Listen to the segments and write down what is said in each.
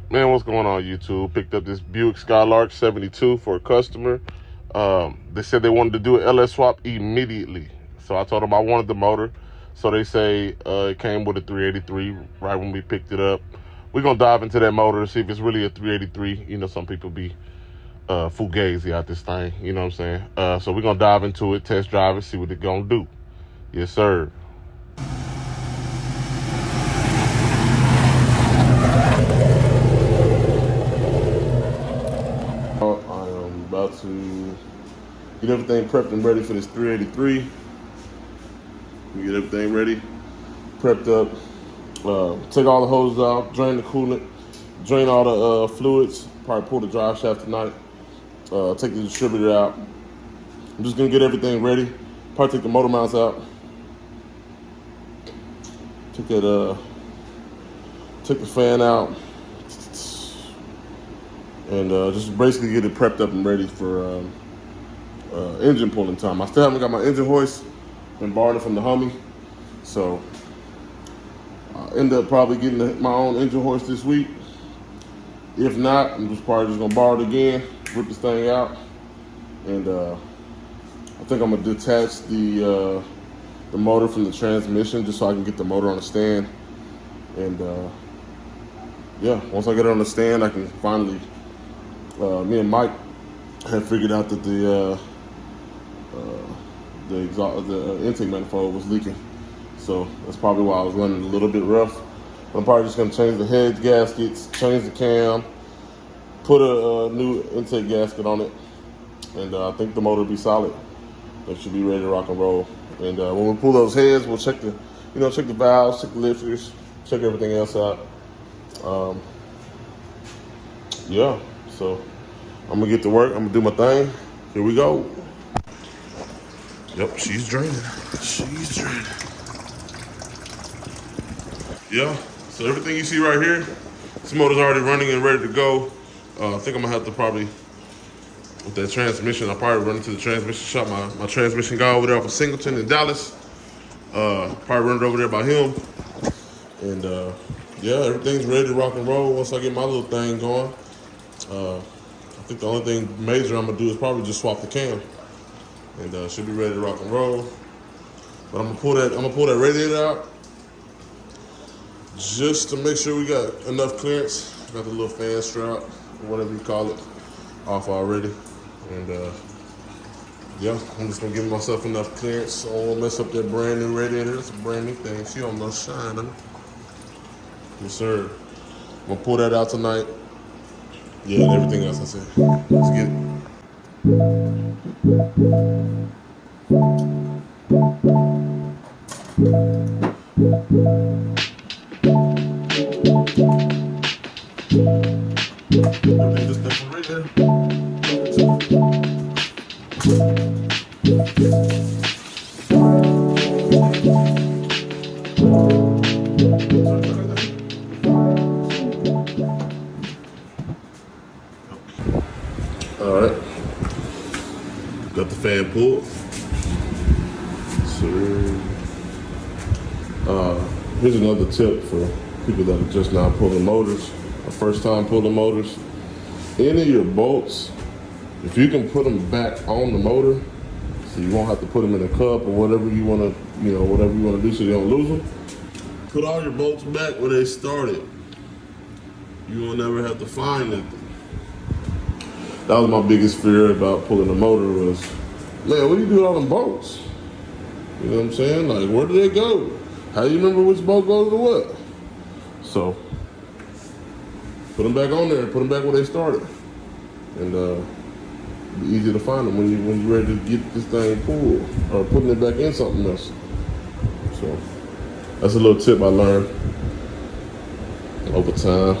Man, what's going on, YouTube? Picked up this Buick Skylark 72 for a customer. They said they wanted to do an LS swap immediately. So I told them I wanted the motor. So they say it came with a 383 right when we picked it up. We're going to dive into that motor and see if it's really a 383. You know, some people be fugazi out this thing. You know what I'm saying? So we're going to dive into it, test drive it, see what it's going to do. Yes, sir. I am about to get everything prepped and ready for this 383. We get everything ready, prepped up. Take all the hoses out, drain the coolant, drain all the fluids. Probably pull the drive shaft tonight. Take the distributor out. I'm just gonna get everything ready. Probably take the motor mounts out. Take the fan out, and just basically get it prepped up and ready for engine pulling time. I still haven't got my engine hoist. Been borrowing it from the Hummy, so I end up probably getting my own engine hoist this week. If not, I'm probably just gonna borrow it again, rip this thing out, and I think I'm gonna detach the motor from the transmission just so I can get the motor on the stand. And yeah, once I get it on the stand, I can finally. Me and Mike had figured out that the intake manifold was leaking, so that's probably why I was running a little bit rough. But I'm probably just gonna change the head gaskets, change the cam, put a new intake gasket on it, and I think the motor will be solid. It should be ready to rock and roll. And when we pull those heads, we'll check the valves, check the lifters, check everything else out. Yeah, so I'm gonna get to work. I'm gonna do my thing. Here we go. Yep, she's draining. She's draining. Yeah, so everything you see right here, this motor's already running and ready to go. I think I'm gonna have to probably, with that transmission, I'll probably run into the transmission shop. My transmission guy over there off of Singleton in Dallas. Probably run it over there by him. And yeah, everything's ready to rock and roll once I get my little thing going. I think the only thing major I'm gonna do is probably just swap the cam. And should be ready to rock and roll. But I'm gonna pull that radiator out just to make sure we got enough clearance. Got the little fan strap, or whatever you call it, off already. And yeah, I'm just gonna give myself enough clearance so I won't mess up that brand new radiator. It's a brand new thing. She almost shining. Yes, sir. I'm gonna pull that out tonight. Yeah, and everything else I said. Let's get it. Everything just stuff right there. All right. Got the fan pulled. So, here's another tip for people that are just now pulling motors, or first time pulling motors. Any of your bolts, if you can put them back on the motor, so you won't have to put them in a cup or whatever you want to, whatever you want to do so you don't lose them. Put all your bolts back where they started. You will never have to find it. That was my biggest fear about pulling the motor was, man, what do you do with all them bolts? You know what I'm saying? Like, where do they go? How do you remember which bolt goes to what? So, put them back on there, put them back where they started. And it'll be easy to find them when you're ready to get this thing pulled or putting it back in something else. So, that's a little tip I learned over time.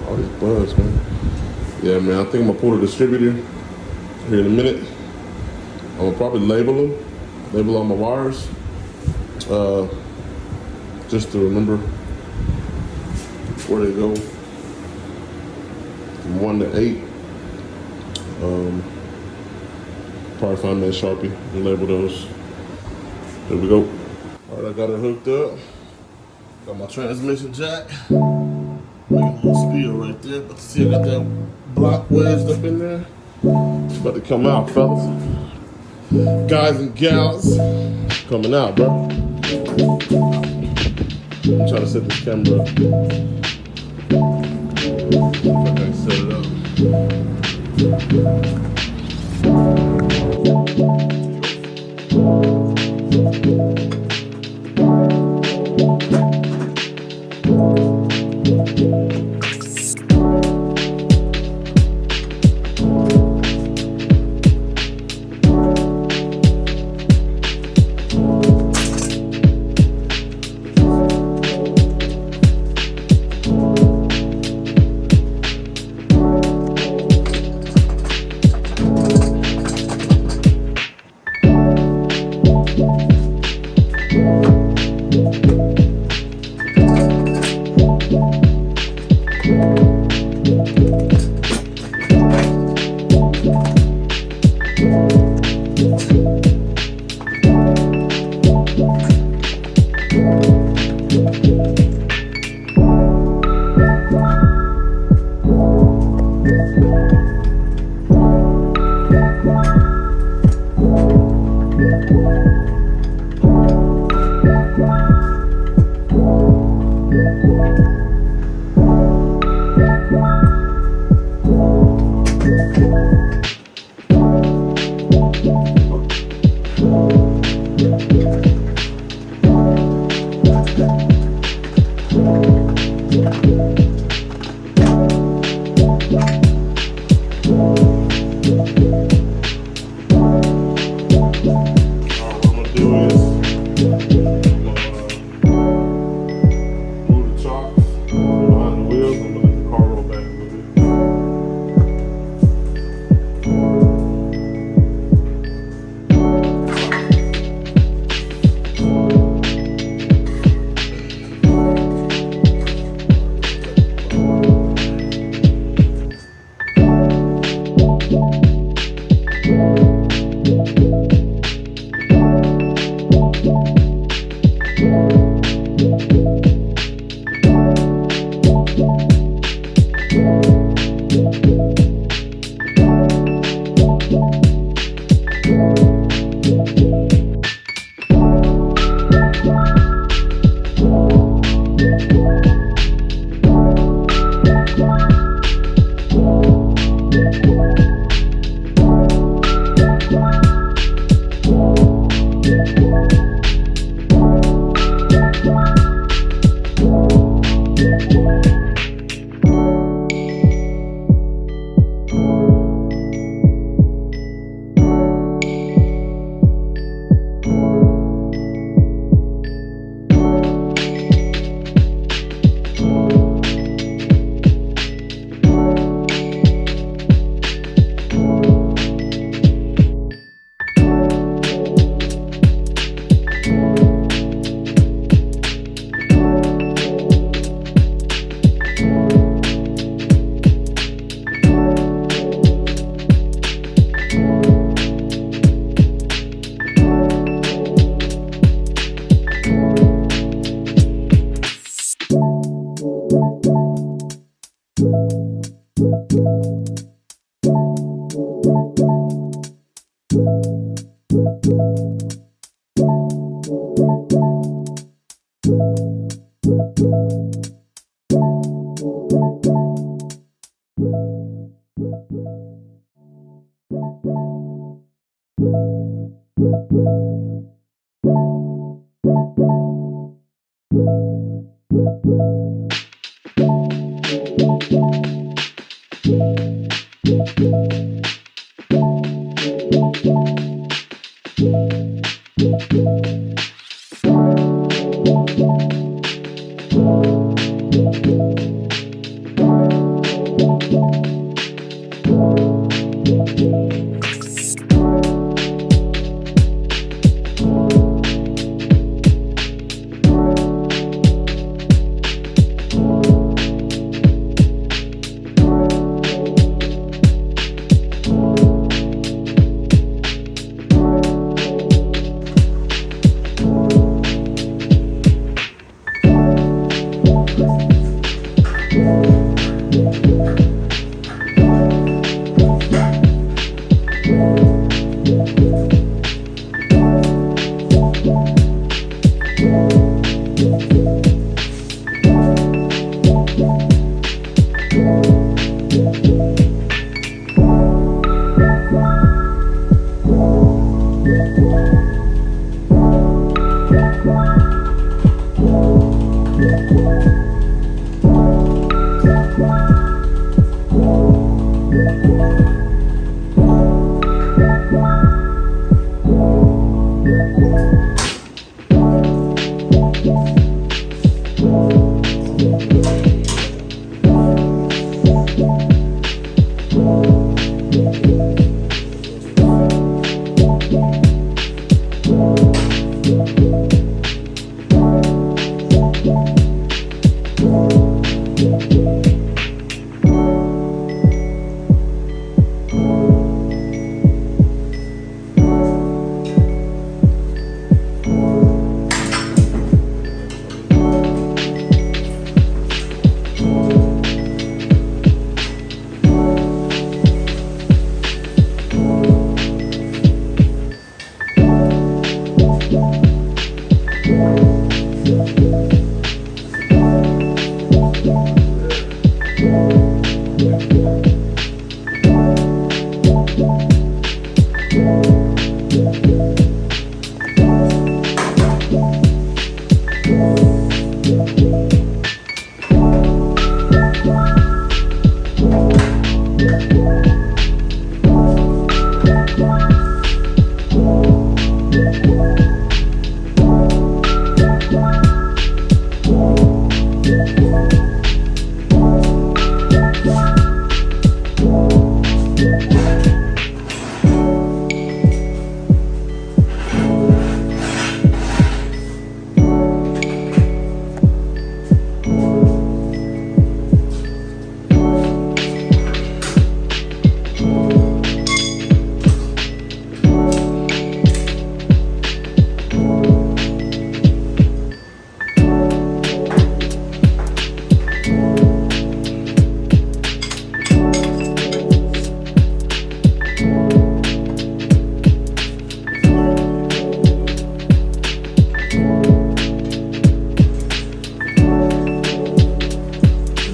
All these bugs, man. Yeah, man, I think I'm gonna pull the distributor here in a minute. I'm gonna probably label all my wires, just to remember where they go from 1 to 8. Probably find that Sharpie and label those. There we go. All right, I got it hooked up. Got my transmission jack. Steel right there, but see I got that block wedged up in there. It's about to come out, fellas. Guys and gals, coming out, bro. I'm trying to set this camera up. If I can set it up.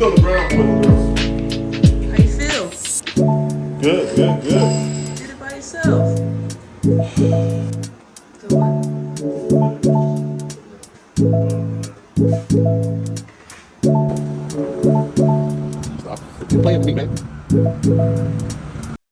She's on the ground with us. How you feel? Good, good, good. Did it by yourself. Do what? Stop. You playing with me, baby.